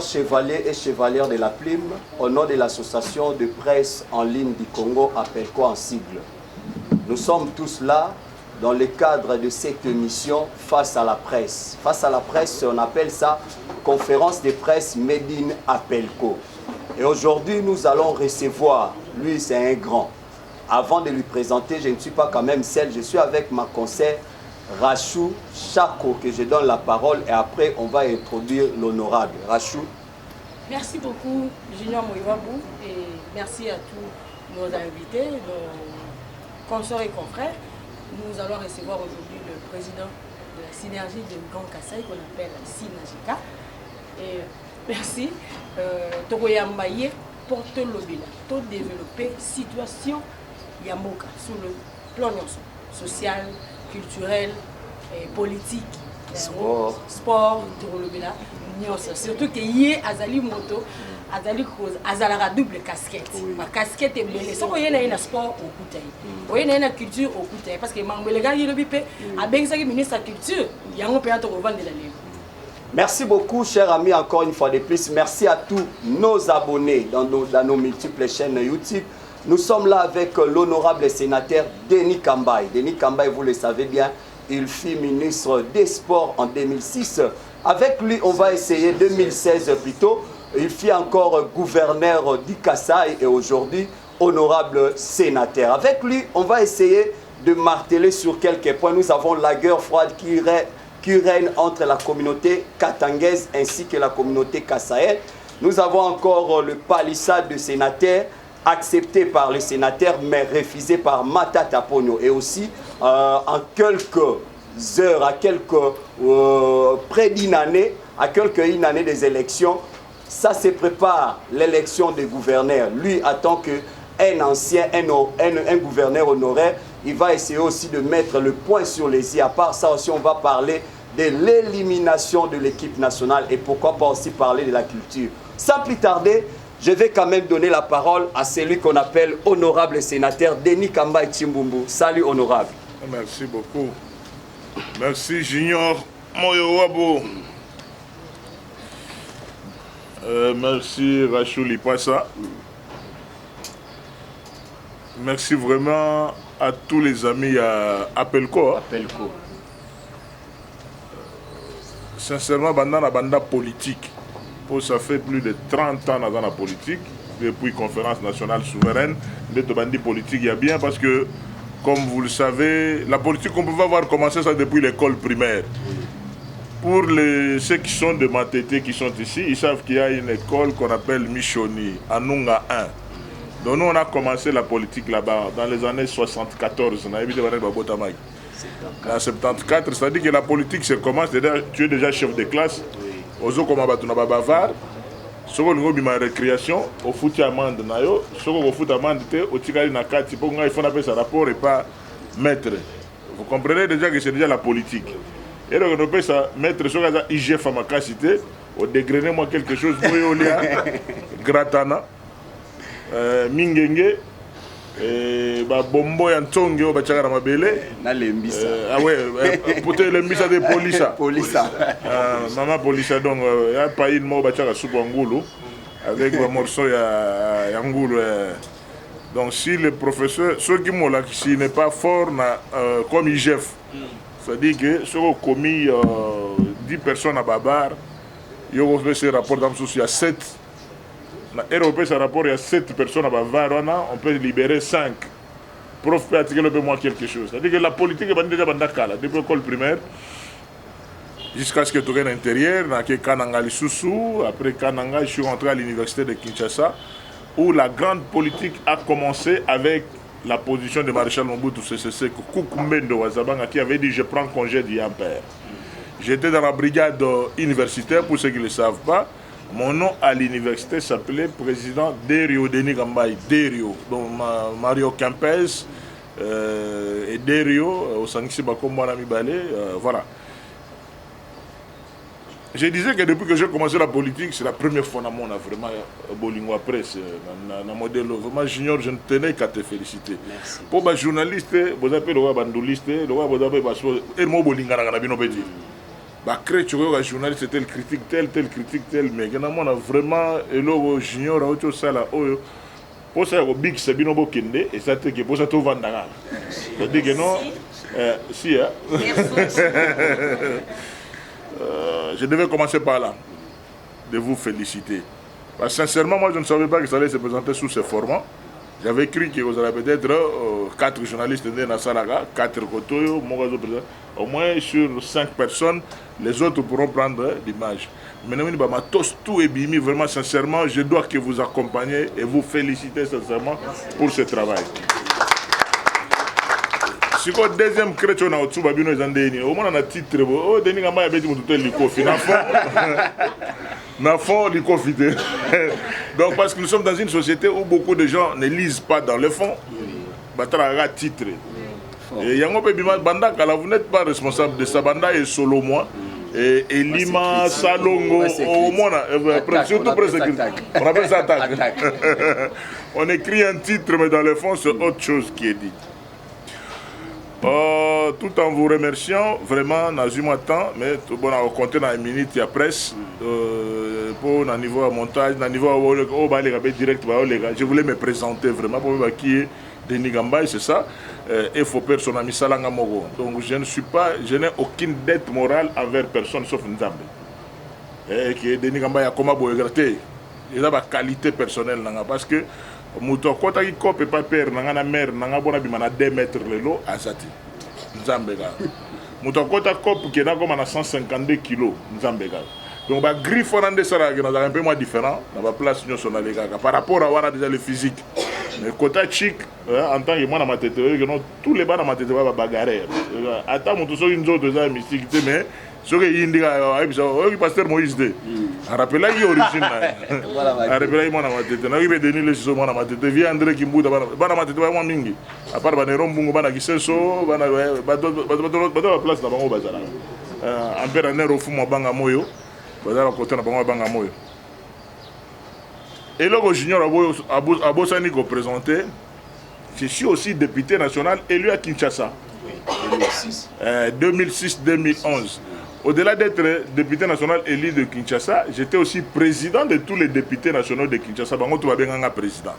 Chevaliers et chevalières de la Plume, au nom de l'association de presse en ligne du Congo, APELCO en sigle. Nous sommes tous là dans le cadre de cette émission Face à la presse. Face à la presse, on appelle ça conférence de presse Made in APELCO. Et aujourd'hui, nous allons recevoir, lui c'est un grand. Avant de lui présenter, je ne suis pas quand même seul, je suis avec ma conseillère Rachou Chako, que je donne la parole et après on va introduire l'honorable. Rachou. Merci beaucoup Junior Moïwabou et merci à tous nos invités, nos consorts et confrères. Nous allons recevoir aujourd'hui le président de la synergie de Grand Kassai qu'on appelle Synagika. Et merci. Togoyambaye porte l'obila, tout développer situation Yamoka sur le plan social, culturel, politique, sport, surtout que hier Azali Moto, Azali Cause, Azalara double casquette. Ma casquette est belle. Ça, il y a un sport au Koutaï. Il y a une culture au Koutaï. Parce que les gars, il y a un ministre de la culture, il y a un pays qui revend de la livre. Merci beaucoup, chers amis, encore une fois de plus. Merci à tous nos abonnés dans nos multiples chaînes YouTube. Nous sommes là avec l'honorable sénateur Denis Kambaye. Denis Kambaye, vous le savez bien, il fut ministre des Sports en 2006. Avec lui, on va essayer, 2016 plutôt, il fut encore gouverneur du Kassai et aujourd'hui, honorable sénateur. Avec lui, on va essayer de marteler sur quelques points. Nous avons la guerre froide qui règne entre la communauté katangaise ainsi que la communauté kassaïenne. Nous avons encore le palissade de sénateurs accepté par les sénateurs mais refusé par Matata Ponyo. Et aussi, en quelques heures, à près d'une année, à une année des élections, ça se prépare l'élection des gouverneurs. Lui attend qu'un ancien, un gouverneur honoraire, il va essayer aussi de mettre le point sur les i. À part ça aussi, on va parler de l'élimination de l'équipe nationale et pourquoi pas aussi parler de la culture. Sans plus tarder, je vais quand même donner la parole à celui qu'on appelle honorable sénateur Denis Kambaye Chimbumbu. Salut honorable. Merci beaucoup. Merci Junior Moïwabou. Merci Rachou Lipassa. Merci vraiment à tous les amis à APELCO. Sincèrement, banda politique. Ça fait plus de 30 ans dans la politique, depuis Conférence nationale souveraine, de bandi politique, il y a bien parce que, comme vous le savez, la politique, on peut avoir commencé ça depuis l'école primaire. Pour ceux qui sont de Matete, qui sont ici, ils savent qu'il y a une école qu'on appelle Michoni, à Nunga 1. Donc nous, on a commencé la politique là-bas dans les années 74. On a évité en 74, c'est-à-dire que la politique se commence, tu es déjà chef de classe. Ozo comme abatuna bavard, soko lingo bima récréation, au foot amende na yo, soko au foot amende te, au tikali na kati, pour il faut appeler ça rapport et pas maître. Vous comprenez déjà que c'est déjà la politique. Et donc on appelle ça maître, soko ça IGF à ma cité, au dégrainé moi quelque chose, boyolia, gratana, mingenge. Bombo ya ntonge o bachaka mabele na lembisa peut-être lembisa de polisa maman polisa donc ya paille mo bachaka soupe ngulu avec un morceau ya ngulu donc si le professeur ceux qui m'ont là qui n'est pas fort comme IGF ça dit que ce qu'on commis 10 personnes à Babar il y a fait ce rapport dans il y a 7. Européen, ce rapport, il y a 7 personnes à Bavarona, on peut libérer 5. Prof peut attirer moi quelque chose. C'est-à-dire que la politique est déjà bandakala, depuis l'école primaire, jusqu'à ce que tu viennes à l'intérieur, dans Kananga Lisusu, après Kananga, je suis rentré à l'université de Kinshasa, où la grande politique a commencé avec la position de Maréchal Mobutu Sese Seko Kukumbendo Wazabanga qui avait dit je prends congé d'hier père. J'étais dans la brigade universitaire, pour ceux qui ne le savent pas. Mon nom à l'université s'appelait président Derio Denis Gambaye, Derio. Donc Mario Campes et Derio, au Sanxi Bakom Wanami Balé, voilà. Je disais que depuis que j'ai commencé la politique, c'est la première fois dans mon vraiment Bolingwa Presse, dans le modèle. Vraiment, junior, je ne tenais qu'à te féliciter. Merci. Pour les journalistes, vous appelez le bandoliste, vous appelez le mot Bolinga, bah créer tu vois journaliste tel critique tel mais on a vraiment le junior à autre ça là pour ça au big sabino bokende et ça te que pour ça tout vendanga ça dit que non si hein. Je devais commencer par là de vous féliciter parce que sincèrement moi je ne savais pas que ça allait se présenter sous ce format. J'avais cru que vous allez peut-être 4 journalistes dans la salle, 4 kotoyo, au moins sur 5 personnes, les autres pourront prendre l'image. Maintenant, tout est bimi, vraiment sincèrement, je dois que vous accompagner et vous féliciter sincèrement pour ce travail. Si le deuxième chrétien a au moins un titre, oh, Denis Gamba a dit que vous donc parce que nous sommes dans une société où beaucoup de gens ne lisent pas dans le fond, Batara titre. Et Banda, vous n'êtes pas responsable de ça, Banda est solo moi. Et Lima, Salongo, au moins, surtout presque. On appelle ça attaque. On écrit un titre, mais dans le fond, c'est autre chose qui est dit. Tout en vous remerciant, vraiment, Nazuma temps, mais bon, on compte dans une minute, il y a presse, pour un niveau à montage, un niveau à direct, je voulais me présenter vraiment pour voir qui est Denis Gambaye, c'est ça, et il faut perdre son ami Salanga Mogo. Donc je n'ai aucune dette morale envers personne sauf Nzambe. Et que Denis Gambaye a comme boygraté, il a ma qualité personnelle, parce que Mouto kota ki kope pas père nanga mère nanga bona bimana 2 mètres le lot azati Nzambega. Mouto kota kope qui est comme à 152 kilos Nzambega. Donc ba griffe on ande ça là un peu moins différent dans la place nous son alega par rapport à voilà déjà le physique. Mais kota chic en tant que moi dans ma tête tous les bas dans ma tête va bagarrer. Attends mon tout ça une autre ça mystique mais ce que indica le pasteur Moïse de rappelle là origine rappelle moi na matete na ibe Denis le so moi na matete via André Kimbuta bana matete ba mingi à part bana rombungu bana kisenso bana ba place na bango bazala en père nero fumo banga moyo bazala côté na bango banga moyo et le junior abosani ko présenter je suis aussi député national élu à Kinshasa 2006-2011. Au-delà d'être député national élu de Kinshasa, j'étais aussi président de tous les députés nationaux de Kinshasa. Bango tu vas bien un président.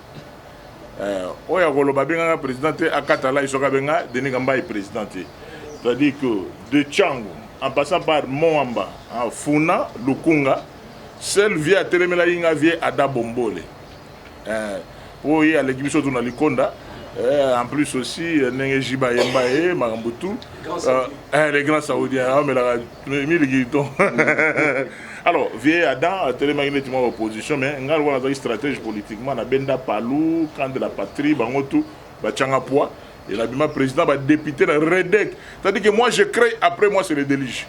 Oya golo ba bien un président à Katala isoka benga Denis Gambaye président. C'est-à-dire que de Tchango en passant par Moamba, Funa, Lukunga, seul via Telemela Inga via Ada Bombole. Oya l'équipe surtout na Likonda. En plus aussi, Nengejiba Yembaye, Marambutu, les grands Saoudiens, mais la alors, vieille Adam, télémagnétiquement opposition, mais on a une stratégie politiquement, on a Benda Palou, camp de la patrie, Bangotu, Bachanga Poa, et l'habillement président, député dans Redec. C'est-à-dire que moi je crée, après moi c'est le délige.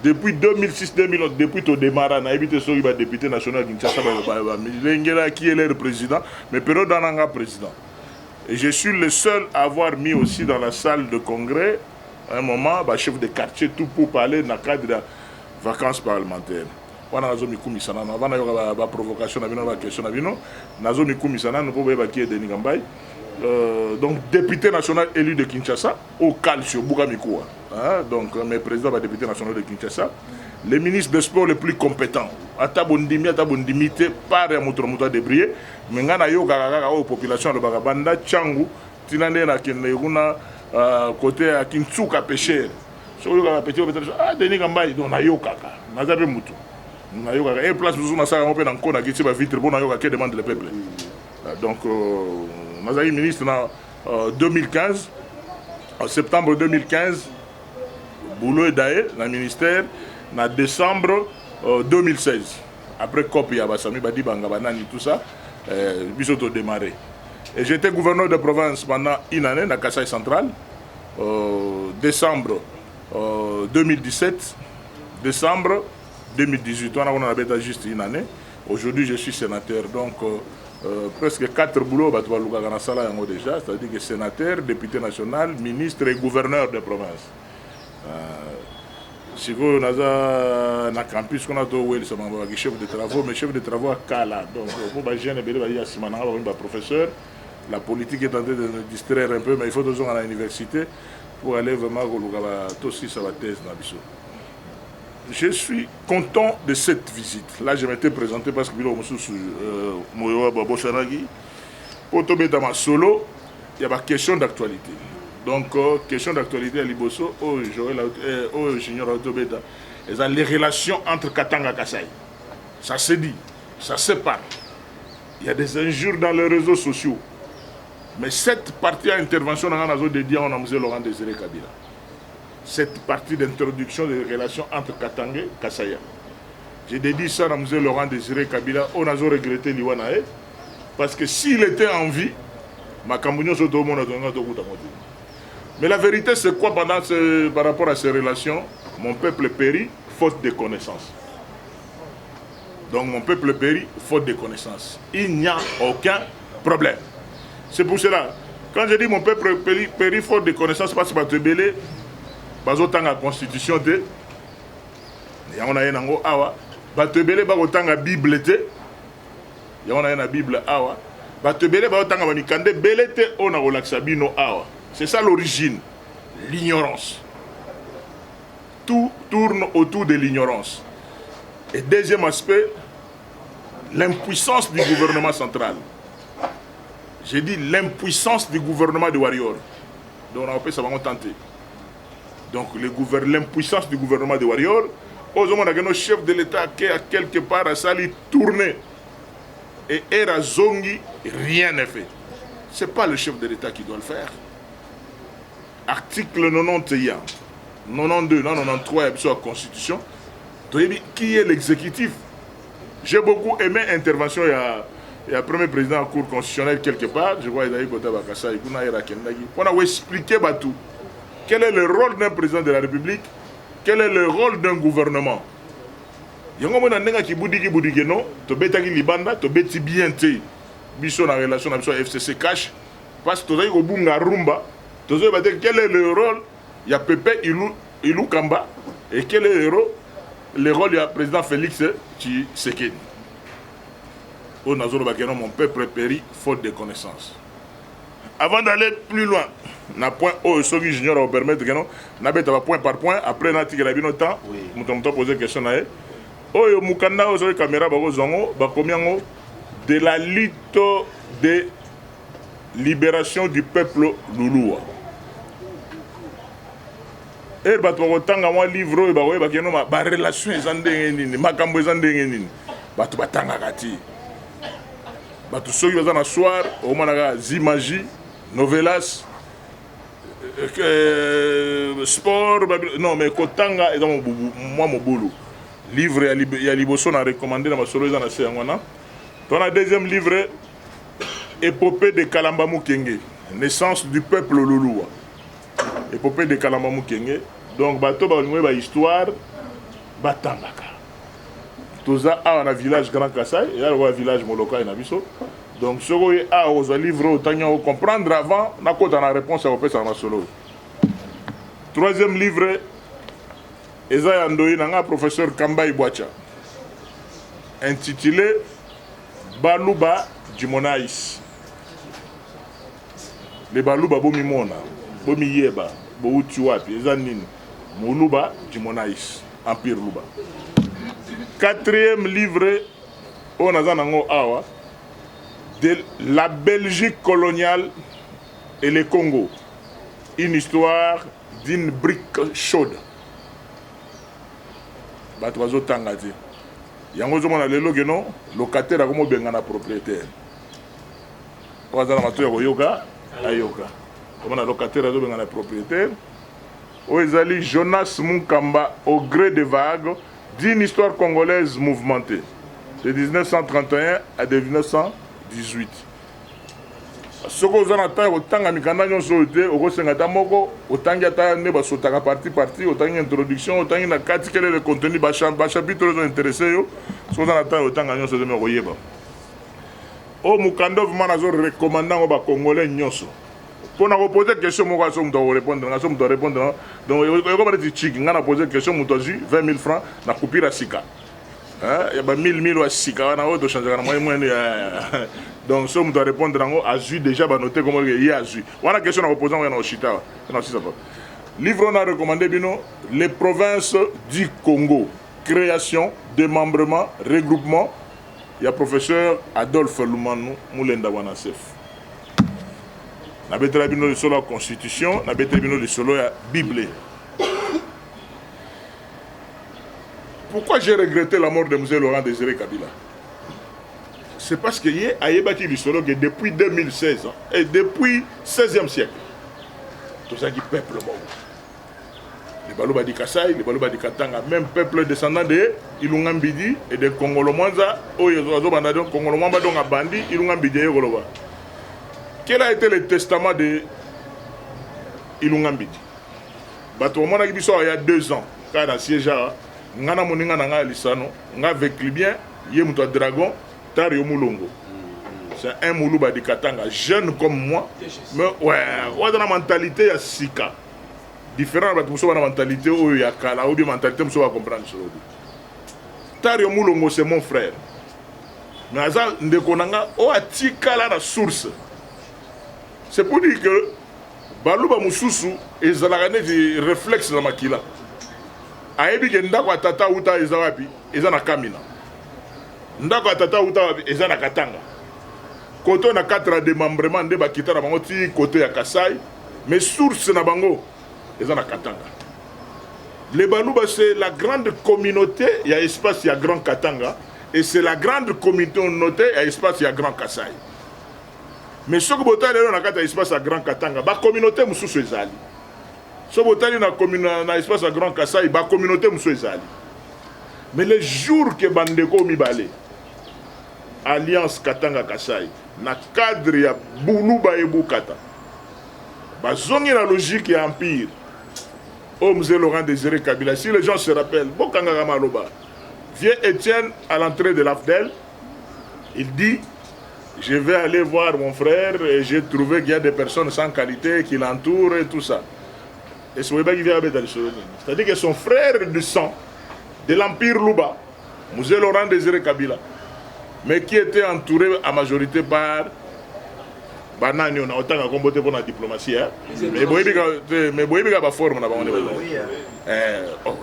Depuis 2006-2011, depuis ton démarrage, on a évité ce qui va député national Kinshasa, qui est le président, mais Pero Dananga président. Et je suis le seul à avoir mis aussi dans la salle de congrès, à un moment, chef de quartier, tout pour parler dans le cadre de vacances parlementaires. On a une provocation, une question, nous pouvons évacuer Denis Gambaye. Donc député national élu de Kinshasa au Calcio Bougamikoua. Donc mes présidents député national de Kinshasa, les ministres des sports les plus compétents. Atabondimi par Moutomoto débrié, mais ngana yo gaga aux populations de Bagabanda Tchangu, tinande na keneguna côté à Kintsuka pêcheur. Sur le pêcheur peut-être Denis Gambaye donc na yo kaka, na zabe mutu. Na yo kaka et place nous na ça on peut encore na kitse ba vitre bon na yo kaka demande le peuple. Donc Mazari ministre en 2015, en septembre 2015, Boulot et Daé, dans le ministère, en décembre 2016. Après COP, il y a Bassami, Badi Bangabanani, tout ça, Bisoto démarré. Et j'étais gouverneur de province pendant une année dans Kasaï central, décembre 2017, décembre 2018. On avait juste une année. Aujourd'hui, je suis sénateur. Donc, presque 4 boulots déjà, c'est-à-dire que sénateur, député national, ministre et gouverneur de province. Si vous avez un campus, on a chef de travaux, mais chef de travaux à Kala. Donc, professeur, la politique est en train de nous distraire un peu, mais il faut toujours à l'université pour aller vraiment aussi sur la thèse. Je suis content de cette visite. Là, je m'étais présenté parce que pour tomber dans ma solo, il y a ma question d'actualité. Donc, question d'actualité à Liboso, Junior Autobeta, les relations entre Katanga et Kasaï. Ça se dit, ça se parle. Il y a des injures dans les réseaux sociaux. Mais cette partie d'intervention dans la zone dédiée, on a M. Laurent Désiré Kabila. Cette partie d'introduction des relations entre Katanga et Kasaï. J'ai dédié ça à M. Laurent Désiré Kabila, on a regretté l'Iwanae, parce que s'il était en vie, ma Cambouignon se demande à mais la vérité, c'est quoi par rapport à ces relations? Mon peuple périt faute de connaissances. Donc mon peuple périt faute de connaissances. Il n'y a aucun problème. C'est pour cela, quand je dis mon peuple périt faute de connaissances, parce que je suis belé, parce que la constitution de on a une awa, batebele ba otanga Bible te, on a une Bible awa, batebele ba otanga banikande belete on a relaxabino awa. C'est ça l'origine, l'ignorance. Tout tourne autour de l'ignorance. Et deuxième aspect, l'impuissance du gouvernement central. J'ai dit l'impuissance du gouvernement de Warrior. Donc on appelle ça vraiment tenter. Donc l'impuissance du gouvernement de Warrior, aux hommes le chef de l'État qui a quelque part à sali tourner. Et Era Zongi, rien n'est fait. Ce n'est pas le chef de l'État qui doit le faire. Article 91, 92, 93 sur la Constitution, qui est l'exécutif. J'ai beaucoup aimé l'intervention, il y a le premier président de la Cour constitutionnelle quelque part, je vois Edaï Kota Bakassa, on a expliqué tout. Quel est le rôle d'un président de la République, quel est le rôle d'un gouvernement. Il y a un gens qui boudiki non, to betaki libanda, to beti bien te, biso na relation avec FCC cash, parce que to zaï bunga rumba. Quel est le rôle? Il y a Pépé Ilou Kamba. Et quel est le rôle du président Félix Tshisekedi? Au Nazoro Bakeno, mon peuple périt faute de connaissances. Avant d'aller plus loin, na point au Sogi Junior va permettre que non, na bête point par point. Après na tigre la bien temps, nous t'avons posé question na e. Oyo mukanda au Sogi caméra ba zongo ba komiango de la lutte de libération du peuple Lulua. Et bato batanga mwa livre oyo bakoye bakeno ba relation ezandenge nini makambo ezandenge nini bato batanga kati bato soki baza na soir omonaka zimagie novelas sport non mais kotanga eza mwa mobulu livre ya liboso na recommandé na masolo eza na se yango wana tona deuxième livre épopée de Kalamba Mukenge, naissance du peuple Lulua. Épopée de Kalamba Mukenge. Donc, bato ba une histoire batangaka. Toza a un village Grand Kasaï, et là un village Moloka et Nabiso. Donc, ce qui a aux livres autant comprendre avant, na kota na réponse à opé ça na solo. Troisième livre Eza Yandoyi nanga professeur Kambai Boacha. Intitulé Baluba Jimonaïs. Les baluba bomi mona, bomi yeba, bo utuapi, ezanine, moluba Jimonaïs, Empire Luba. Quatrième livre, on a zanango awa, de la Belgique coloniale et le Congo. Une histoire d'une brique chaude. Batwazo tangati. Yango zomona lelo geno, locataire a como bengana propriétaire. Wazana matoya koyoka. Ayoka. Comme on a locataire, on a propriétaire. Oezali Jonas Munkamba, au gré des vagues, d'une histoire congolaise mouvementée, de 1931 à 1918. soko ozana ta otanga mikanda nyonso te okosenga ta moko otangi ata ne basotaka parti otangi introduction otangi na kati quel est le contenu bachapitre ozo intéressé yo soko ozana ta otanga nyonso te me koyeba o mukanda vraiment nazo recommanda ngo bakongolais nyonso mpona koposer question moko aso moto akorépondre nga so moto arépondre donc ekoma neti chiki nga na poser question moto azwi 20 000 francs na coupure ya sika ya ba 1000 wa sika wana oyo tochangeaka na mwene donc so moto arépondre yango azwi déjà banote komo ye azwi wana question na koposer ngo ya na oshita na osisa pa livre on a recommandé bino les provinces du Congo création démembrement regroupement il y a professeur Adolphe Lumanu Mulenda Wanasef na betela bino le solo la constitution na betela bino le solo la Bible. Pourquoi j'ai regretté la mort de M. Laurent Désiré Kabila? C'est parce que hier a bâti le solo que depuis 2016 et depuis 16e siècle tout ça qui peuple mort. Les Balouba di Kassai, les Balouba di Katanga, même peuple descendant de Ilunga Mbidi et de Kongolo Mwanza, Oyezo Banadon, Kongolo Mwamba donc a Bandi, Ilunga Mbidi et Goloba. Quel a été le testament de Ilunga Mbidi? Bato Mwana Gibiso il y a 2 ans, quand dans siège ngana moninga nanga lisano, nga vekli bien, yé mouto dragon, tar yo moulongo. C'est un Moulouba di Katanga, jeune comme moi, mais ouais, dans la mentalité ya Sika. Différent de la mentalité où il y a Kala, ou bien mentalité, je vais comprendre ce que Tario Moulongo, c'est mon frère. Mais Azal Ndekonanga, on a Tikala la source. C'est pour dire que Balouba Moussoussou et Zalagane des réflexes dans ma kila. Aebi que Ndako Tata Uta et Zawapi, et Zana Kamina. Ndako Tata Uta et Zana Katanga. Côté on a 4 démembrements de Bakita, côté à Kassai, mais source na Bango. Les Balouba, c'est la grande communauté, il y a espace, il y a Grand Katanga, et c'est la grande communauté, il y a espace, il y a Grand Kassai. Mais ce que vous avez un espace à Grand Katanga, la communauté Moussou Ezali. Ce que vous avez un espace à Grand Kassai, la communauté Moussou Ezali. Mais les jours que Bandeko Mibale, Alliance Katanga Kassai, na cadre ya Boulouba et Boukata, bazongi la logique et empire. Oh, M. Laurent Désiré Kabila, si les gens se rappellent, Bokanga Maloba, vieux Étienne à l'entrée de l'AFDEL, il dit, je vais aller voir mon frère et j'ai trouvé qu'il y a des personnes sans qualité qui l'entourent et tout ça. Et c'est-à-dire que son frère du sang, de l'empire Louba, M. Laurent Désiré Kabila, mais qui était entouré à majorité par banani on a autant à combattre pour la diplomatie mais boyebi ka forme na bango mais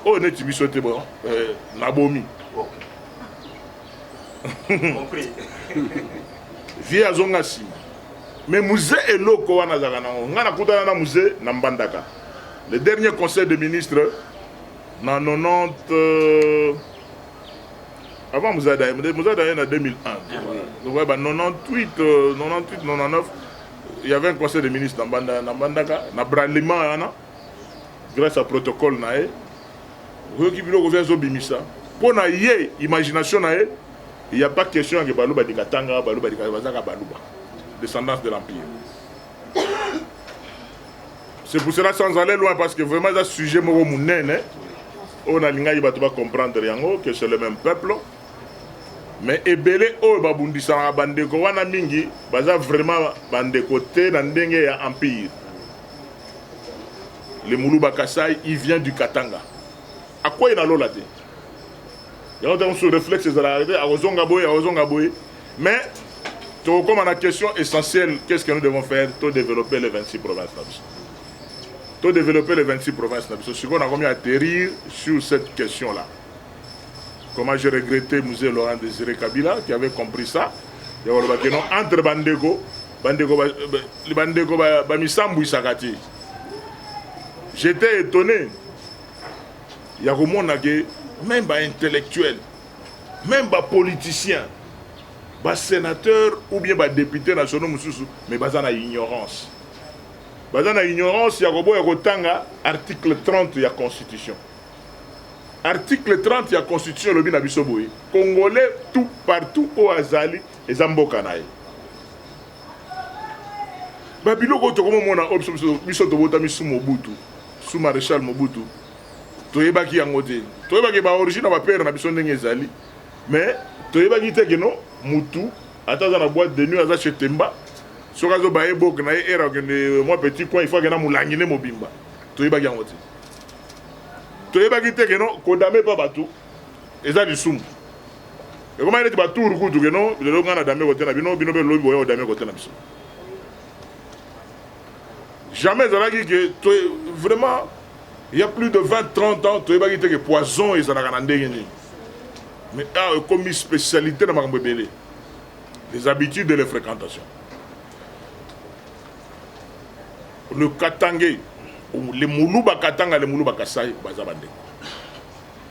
oh net bisote bon na bomi compris via zongasi mais musée eloko wana zaka nango ngana kutana na musée na Mbandaka le dernier conseil des ministres na 90 avant Mouzada en 2001. Donc, 98, 99, il y avait un conseil de ministres dans Bandaka, dans Bralima, grâce à protocole. Pour l'imagination, il n'y a pas question que Balouba di Katanga, Balouba di Balouba, descendance de l'Empire. C'est pour cela, sans aller loin, parce que vraiment, ce sujet, on a comprendre que c'est le même peuple. Mais ebele o babundisa na bandeko wana mingi baza vraiment bandeko te na ndenge ya empire. Le Moulouba Kassai, il vient du Katanga. À quoi il a l'olate? Il y a un réflexe de la réalité, à Ozongaboye. Mais, comme on a la question essentielle, qu'est-ce que nous devons faire pour développer les 26 provinces? Pour développer les 26 provinces. Ce qu'on a commis à atterrir sur cette question-là. Comment j'ai regretté M. Laurent Désiré Kabila qui avait compris ça. Entre Bandeko, Bamisambu Isakati. J'étais étonné. Il y a même des intellectuels, même des politiciens, des sénateurs ou bien des députés nationaux, mais ils ont ignorance. Ils ont ignorance, il y a l'article 30 de la Constitution. Article 30 de la Constitution, le Binabisoboui. Congolais, tout partout au Azali, et Zambokanaï. ba biloko to comme mona option biso to bota misu Mobutu sous maréchal Mobutu toyebaki yango te toyebaki ba origine ba père na biso ndenge ezali mais toyebaki te que non mutu ataza na boîte de nuit aza chez Temba soka zo ba ebok na era que moi petit coin il faut que na mulangine mobimba toyebaki yango te toyebaki te que non kodame pa bato eza lisumu et comment il est bato rukutu que non le ngana dame côté na bino bino be lobi boyo dame côté na biso jamais zalaki que vraiment il y a plus de 20-30 ans toyebaki te que poison ezalaka na ndenge nini mais comme une spécialité dans makambo ebele les habitudes et les fréquentations le katangé les mouluba katanga les mouluba kasai baza bande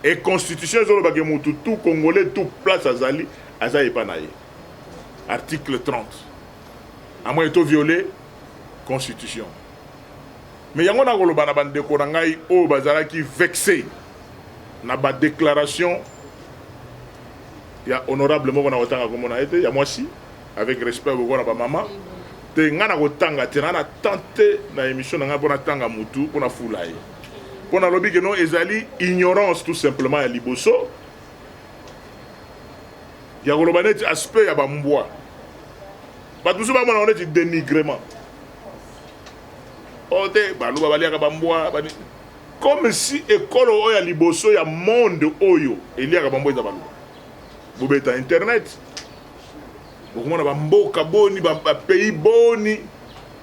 et constitution zolo ba mutu tout congolais tout place azali aza epanaye article 30 à moins to violer constitution mais yango na koloba na bande ko ngai o bazala ki vexé na ba déclaration ya honorable moko na otanga comme on a été ya moi si avec respect beaucoup na ba maman te ngana kotanga te na tenter na émission na ngana tanga mutu pona fulaye pona lobi que non ezali ignorance tout simplement ya liboso ya koloba neti aspect ya bambwa batu so ba mona neti dénigrement ote baluba baliaka bambwa comme si école oyo ya liboso ya monde oyo eliaka bambwa eza baluba bobeta internet bokomona bamboka boni bapays boni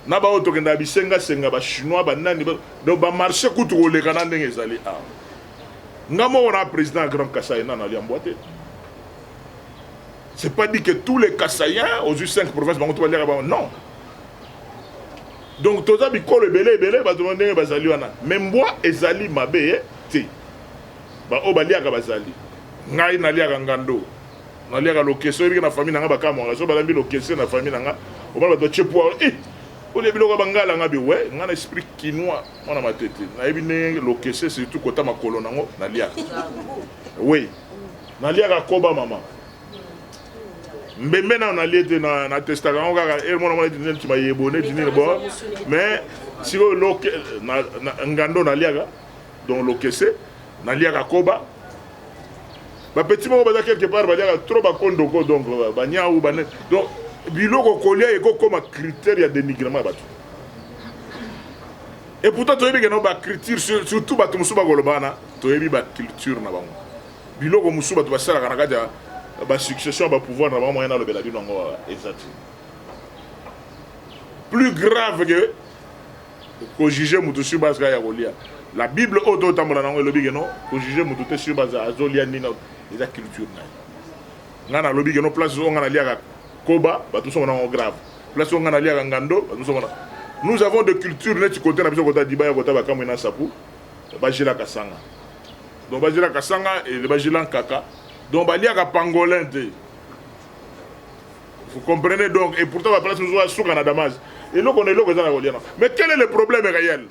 na baoyo tokenda bisengasenga bachinois banani donc bamarché kutu koleka na ndenge ezali awa nga moko na président ya grand Kasai nana aliambwa te c'est pas dit que tous les Kasaïens aux 5 provinces bango to baliaka bango non donc toza bikolo ebele bato ndenge bazali wana mais mbwa ezali mabe te baoyo baliaka bazali ngai naliaka ngando naliaka lokeso ebiki na famille nanga bakamwaka so balambi lokeso na famille nanga obala bato chepwa ole biloko bangala nga bi ouais ngana esprit quinois mona matete nayebi ndenge lokeso surtout kota makolo nango naliaka oui naliaka koba mama mbembe na naliete na testaka ngo kaka mona mona tinel tu mayebone tinel bon mais si loke na ngando naliaka donc lokese naliaka koba ba petit mo baza quelque part baliaka trop ba kondoko donc banya ou banet donc biloko kolia eko comme critère ya dénigrement bato et pourtant toyebi que no ba critère surtout bato musuba kolobana toyebi ba culture na bango biloko musuba to basala kana kaja ba succession ba pouvoir na bango moyen na lobela bino ngo exact plus grave que ko juger mutu sur base ya kolia la bible auto tambola nango lobi que no ko juger mutu te sur base azolia nina eza culture na ngana lobi que no place on ngana liaka koba bato so ngana grave place on ngana liaka ngando bato so ngana nous avons de culture net côté na biso kota dibaya kota bakamwe na sapu bajila kasanga donc bajila kasanga et le bajila kaka donc baliaka pangolin te vous comprenez donc et pourtant la place nous a souka na Damas et là on est là mais quel est le problème réel?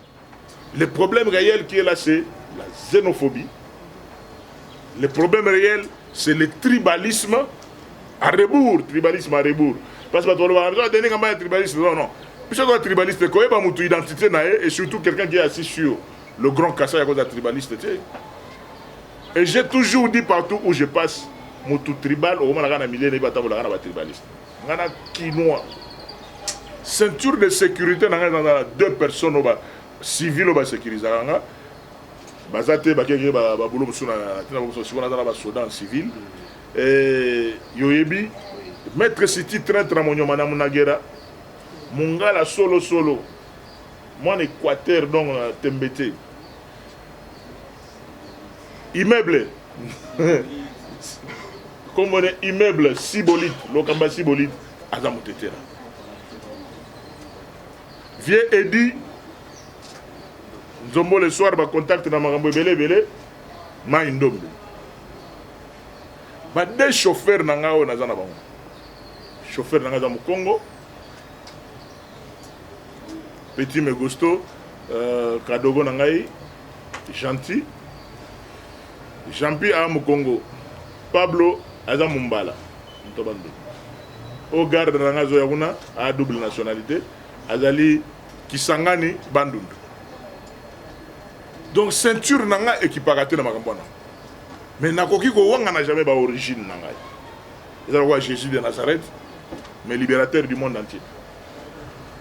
Le problème réel qui est là c'est la xénophobie. Le problème réel c'est le tribalisme à rebours, parce que tu vas donner un tribalisme non. Puisque tu es tribaliste, tu as une identité et surtout quelqu'un qui est assis sur le grand Kassai à cause de la tribaliste. Et j'ai toujours dit partout où je passe, mon tout tribal, au moment où on milieu de tribaliste. On a quinoa. Ceinture de sécurité, on a 2 personnes civiles qui sécurisent. Bazate bakeke ba bolo musuna tina bo sona dans la soda civil yoyebi maître city traite na monyo mana munagera mungala solo moi en Équateur donc tembete immeuble comme on est immeuble sibolite lokamba sibolite azamutetera vieux Eddy Zombo le soir ba contact na makambo belé ma indombe ba des chauffeurs na ngao na zana bango chauffeur na ngaza mu Congo Petit Megosto Kadogo na ngai Gentil Jampi a mu Congo Pablo aza Mumbala Ntobando au garde na ngazo yakuna a double nationalité azali Kisangani Bandundu. Donc ceinture nanga équipaka te na makambo wana. Mais nakoki ko wanga na jamais ba origine nanga. Ils ont Jésus de Nazareth, mais libérateur du monde entier.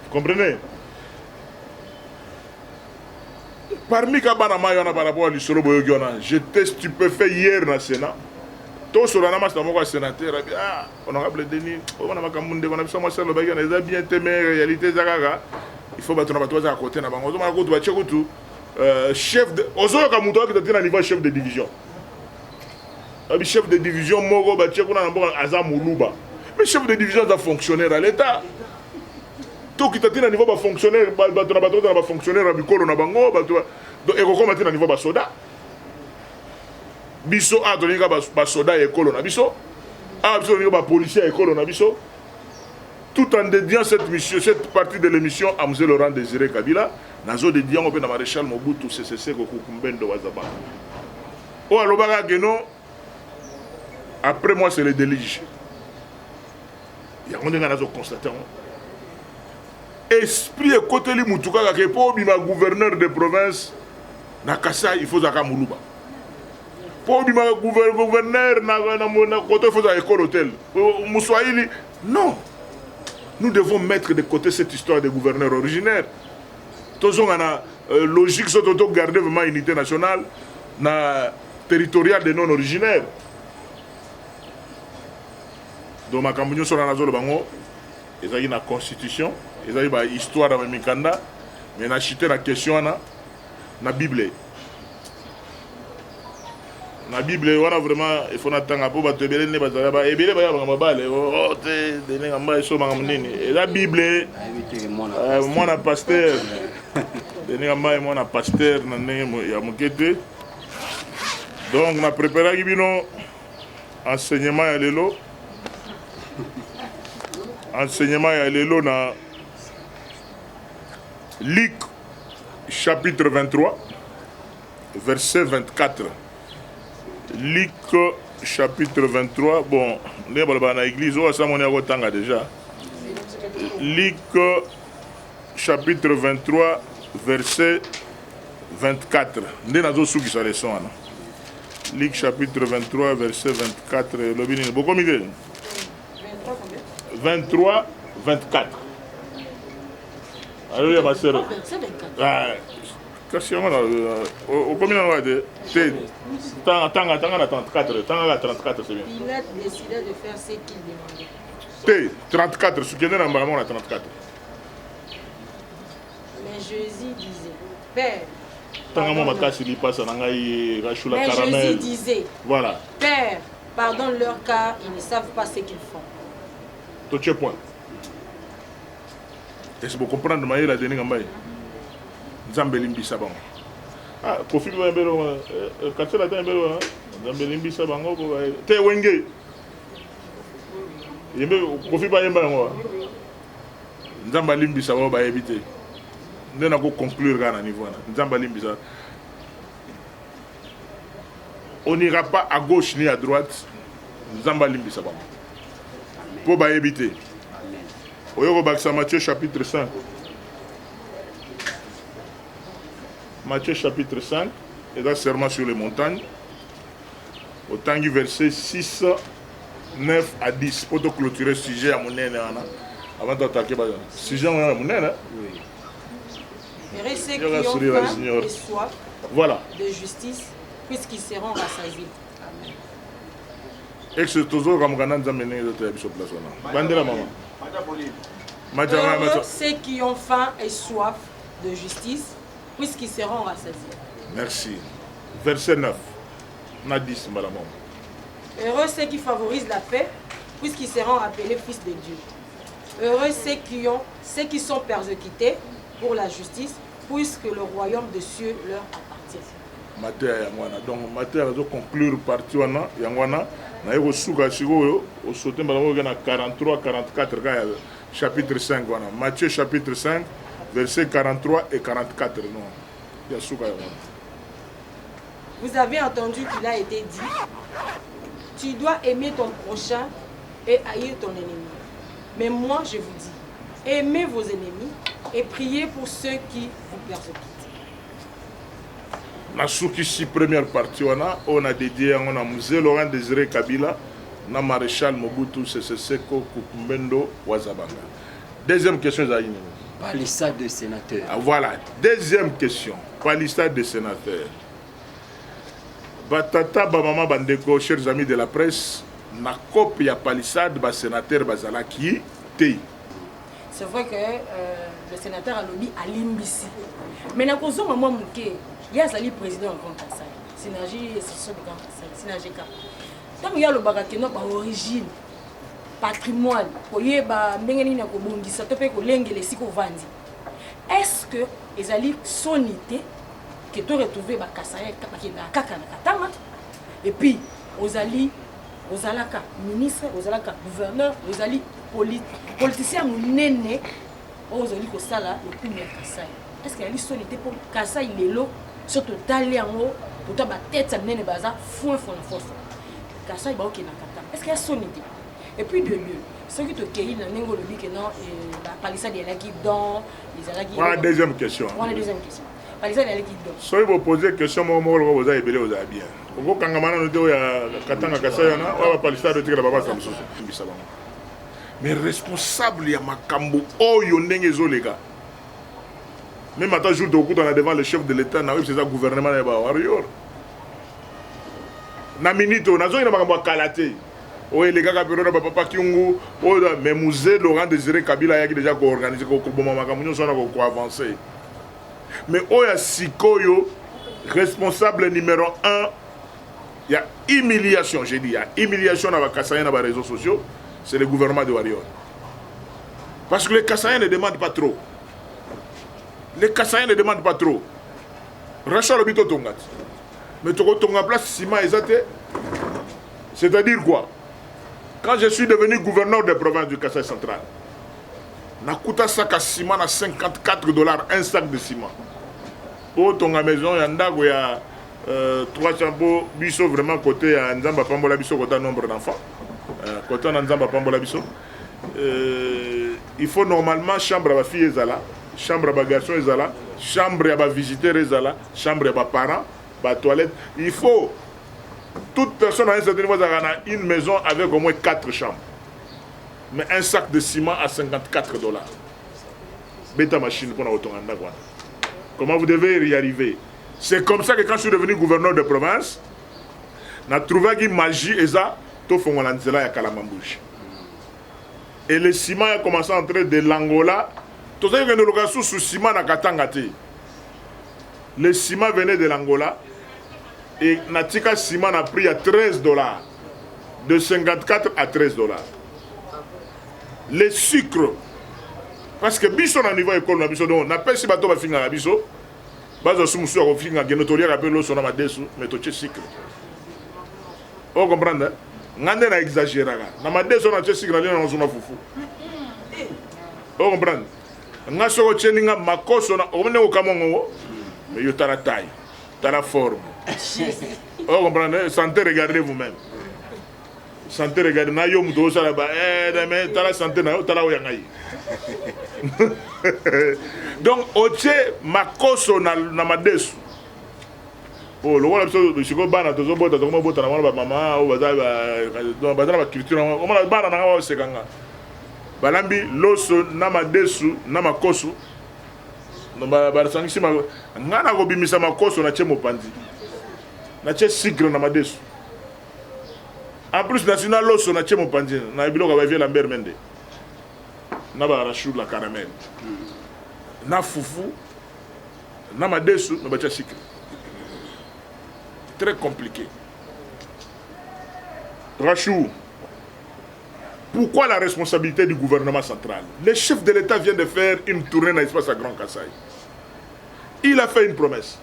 Vous comprenez? Parmi Kabana Mayana par rapport à l'Isoro Boyogiona, j'étais stupéfait hier dans le Sénat. Tout sur la namas dans mon sénateur, honorable Denis, on a Makamunde, on a besoin de le bagan, ils ont bien aimé réalité Zagaga. Il faut battre notre toit à côté, on a chef de. Ozo Kamuto qui était à niveau chef de division. Chef de division, Mogo, Batchekuna, Azam Moulouba. Mais chef de division, c'est un fonctionnaire à l'État. Tout qui était à niveau de fonctionnaire, fonctionnaire à Bicolo, na Bango, et comment à niveau de soda. Bisso a donné un soda et colon à Bisso. A donné un policier et colon à Bisso. Tout en dédiant cette mission, cette partie de l'émission à M. Laurent Désiré Kabila, Nazo dédiant au maréchal Mobutu CCC Kokumbendo Wazaba. Oh, alors, Geno, après moi, c'est le délige. Il y a un constaté. Esprit et côté li mutuka que pour bima gouverneur de province na Kassa il faut zaka muluba pour bima gouverneur na côté il faut zaka école hôtel Moussoaili non, nous devons mettre de côté cette histoire de gouverneur originaire. Tous on a logique sur auto garder vraiment unité nationale na territoriale des non originaires. Donc ma campagne sur la zone bango ils ont une constitution. Ils ont une histoire dans le Mikanda, mais ils ont cité la question dans la Bible. Dans la Bible, on a vraiment, il faut attendre pour te dire que la Bible, moi, je pasteur, moi, pasteur, donc, on a préparé l'enseignement à l'élo. Enseignement à l'élo dans Luc chapitre 23, verset 24. Luc chapitre 23, bon, on est dans l'église, on est déjà. Luc chapitre 23, verset 24. On est dans la leçon. Luc chapitre 23, verset 24. Beaucoup d'idées. 23, 24. Alléluia, ma sœur. Qu'est-ce au combien on va dire? Tanga 34, Tanga 34, c'est bien. Pilate décida de faire ce qu'il demandait. 34, ce qui est dans le 34. Mais Jésus disait, Père. Mais Jésus disait, voilà. Père, pardonne leur car ils ne savent pas ce qu'ils font. Tout point. Est-ce que vous comprenez de la dernière fois? Zambelimbi Sabang. Ah, Kofi Bambero, Katsela Tambero, Zambelimbi Sabango, Te Wenge. Kofi Bambero, Zambalimbi Sabang va éviter. Nous allons conclure à niveau. Zambalimbi Sabang. On n'ira pas à gauche ni à droite. Zambalimbi Sabang. Pour éviter. Matthieu chapitre 5. Matthieu chapitre 5, et là serment sur les montagnes. Au temps du verset 6, 9 à 10. Pour te clôturer le sujet à mon nez. Avant d'attaquer le sujet à mon nez. Oui. Et ceux qui ont faim et soif de justice, puisqu'ils seront rassasiés. Amen. Et c'est toujours comme quand on a mené de place. Bandera maman. Heureux ceux qui ont faim et soif de justice, puisqu'ils seront rassasiés. Merci. Verset 9. On a 10, madame. Heureux ceux qui favorisent la paix, puisqu'ils seront appelés fils de Dieu. Heureux ceux qui sont persécutés pour la justice, puisque le royaume des cieux leur appartient. Donc, Matthieu a conclure partie Yangwana. Na yego suka sigo au sauté malamu na 43 44 chapitre 5 wana. Matthieu chapitre 5 versets 43 et 44 non. Ya suka wana. Vous avez entendu qu'il a été dit, tu dois aimer ton prochain et haïr ton ennemi. Mais moi je vous dis, aimez vos ennemis, et priez pour ceux qui vous persécutent. Na ici première partie on a dédié on a musée Laurent Désiré Kabila na maréchal Mobutu Sese Seko Kukumbendo Wazabanga. Deuxième question Zaïne. Palissade de sénateurs. Ah, voilà, deuxième question. Palissade de sénateurs. Batata Bamama Bandeko, chers amis de la presse, na copie ya palissade ba sénateur bazala qui tei. C'est vrai que le sénateur a lobby à Limbisi. Mais na kozo maman muke il y a le président en Grand Kassai. Synergie et c'est de Grand Kassai, Synergie Cap. Tant il y a le bagage no ba origine, patrimoine, pour y ba ndengeni na ko bongisa to pe ko lengele siko vandi. Est-ce que ezali sonité que tu retrouver ba Kassai ka kaka na katanga et puis ozali ozalaka ministre, ozalaka gouverneur, ozali politicien munene ozali ko sala le coup de Kassai. Est-ce qu'il y a une sonité pour Kassai lelo surtout d'aller en haut pour ta tête ça nene baza fou fou Kassai ba ok na kata. Est-ce qu'il y a sonité? Et puis de lieu ceux qui te cueillent na nengo lobi que non la palissade elle qui dans les ala qui Voilà deuxième question. Voilà deuxième question. Palissade elle qui dans. So vous poser question mo vous avez belé vous avez bien. Ko kangamana no to ya katanga Kassai na wa palissade tika baba samso. Mais responsable ya makambo oyo ndenge zolega. Même à jour de coup on a devant le chef de l'État, c'est ça gouvernement de Warrior. Na minute on a besoin de makambo kalaté. Oui, les gars qui ont papa Kiungu, mais musée Laurent Désiré Kabila a déjà organisé ko bon makambo so na ko avancer. Mais oya sikoyo responsable numéro 1, il y a humiliation, j'ai dit, il y a humiliation dans les Kassaïens dans les réseaux sociaux, c'est le gouvernement de Warrior. Parce que les Kassaïens ne demandent pas trop. Les Kassaïens ne demandent pas trop. Rachel Obito Tongat. Mais Tonga place Sima Ezate. C'est-à-dire quoi? Quand je suis devenu gouverneur de province du Kassai central, Nakuta sac à ciment à $54, un sac de ciment. Au Tonga maison, il y a 3 chapeaux, biso vraiment côté à Nzamba Pambola Biso, côté nombre d'enfants. Côté Nzamba Pambola Biso. Il faut normalement chambre à ma fille Ezala. Chambre à garçon ezala, chambre à visiteur ezala, chambre à parents, toilette. Il faut toute personne à un certain niveau a une maison avec au moins 4 chambres. Mais un sac de ciment à $54. Bêta machine pour l'autoranda. Comment vous devez y arriver? C'est comme ça que quand je suis devenu gouverneur de province, on a trouvé une magie et ça, tout fait à Kalamambouche. Et le ciment a commencé à entrer de l'Angola. Tout ça, il y a une location sous ciment à Katangate. Le ciment venait de l'Angola et Natika ciment a pris à $13. De 54 à $13. Le sucre, parce que biso na niveau école na biso donc na pesi bato ba finga na biso bazo sumusu ko finga genotolia rappel lo sona madesu mais to sucre. On comprendre? Ngande na exagérer na madesu na sucre na na zuma fufu. On comprendre? Nga soko cheninga makoso na omene ko kamongo mais yo tara taille, tara forme. On comprendre? Santé, regardez vous-même. Santé, regardez na yo muto sala ba mais tara santé na yo tara oyangai. Donc oche makoso na madesu. Oh le wala biso bishiko bana tozo bota to bota na ba mama o baza ba culture o mala bana na wa sekanga. Balambi loso na madesu na makoso no ba sangisi ma ngana go bimisa makoso na chemo pandi na che sigre na madesu en plus national loso na chemo pandi na biloko ba vie Lambert Mende na ba rachou la caramel na fufu na madesu na ba che sigre très compliqué. Rachou, pourquoi la responsabilité du gouvernement central? Le chef de l'État vient de faire une tournée dans l'espace à Grand Kassai. Il a fait une promesse.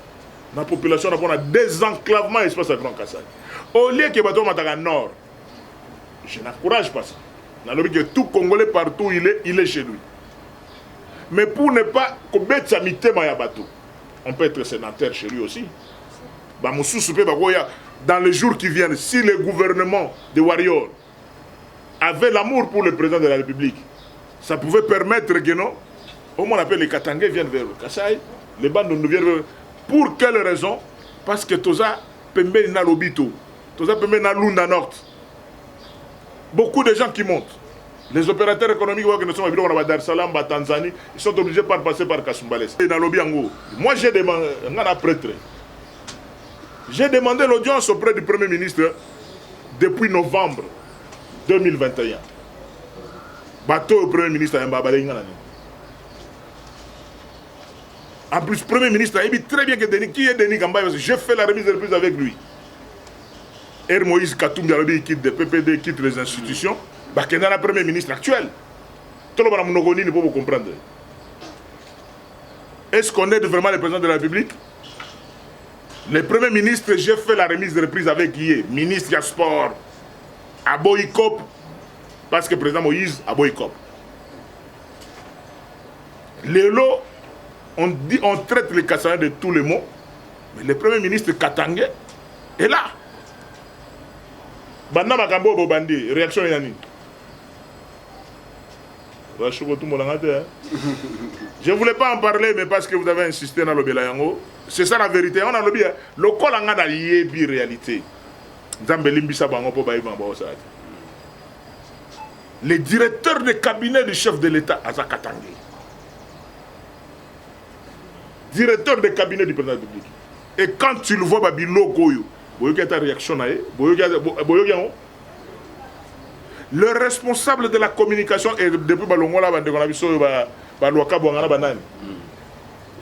La population a un désenclavement dans l'espace à Grand Kassai. Au lieu que Bato Mataka Nord, je n'encourage pas ça. Dans le but que tout Congolais partout il est chez lui. Mais pour ne pas commettre sa mité Mayabato, on peut être sénateur chez lui aussi. Dans les jours qui viennent, si le gouvernement de Warrior avait l'amour pour le président de la République, ça pouvait permettre que non, Au moins on appelle les Katangais viennent vers le Kasaï, les Bandundu viennent vers. Pour quelle raison? Parce que Toza Pembe na Lobito, Toza Pembe na Lunda Nord. Beaucoup de gens qui montent. Les opérateurs économiques qui ne sont pas à Dar es Salaam, à Tanzanie, ils sont obligés de passer par Kassumbales. Moi j'ai demandé, j'ai demandé l'audience auprès du Premier ministre depuis novembre 2021. Bateau au Premier ministre en plus, le Premier ministre a dit très bien que qui est Denis Kambaye, parce que j'ai fait la remise de reprise avec lui. Et Moïse Katumbi quitte le PPD, quitte les institutions. Qui est le Premier ministre actuel. Tout le monde ne peut pas comprendre. Est-ce qu'on aide vraiment le président de la République? Le Premier ministre, j'ai fait la remise de reprise avec lui, ministre du sport, à Boycop, parce que le président Moïse a Boycop. Les lots, on traite les Kassaïens de tous les mots, mais le Premier ministre Katangé est là. Banda Makambo Bobandi, réaction Yanni. Je ne voulais pas en parler, mais parce que vous avez insisté dans le Belayango, c'est ça la vérité. On a le bien. Le col en a la réalité. Les directeurs de cabinet du chef de l'État, Azakatangé. Directeur de cabinet du président de la République. Et quand tu le vois, Babilo Goyo, ta réaction, le responsable de la communication est depuis Balongola,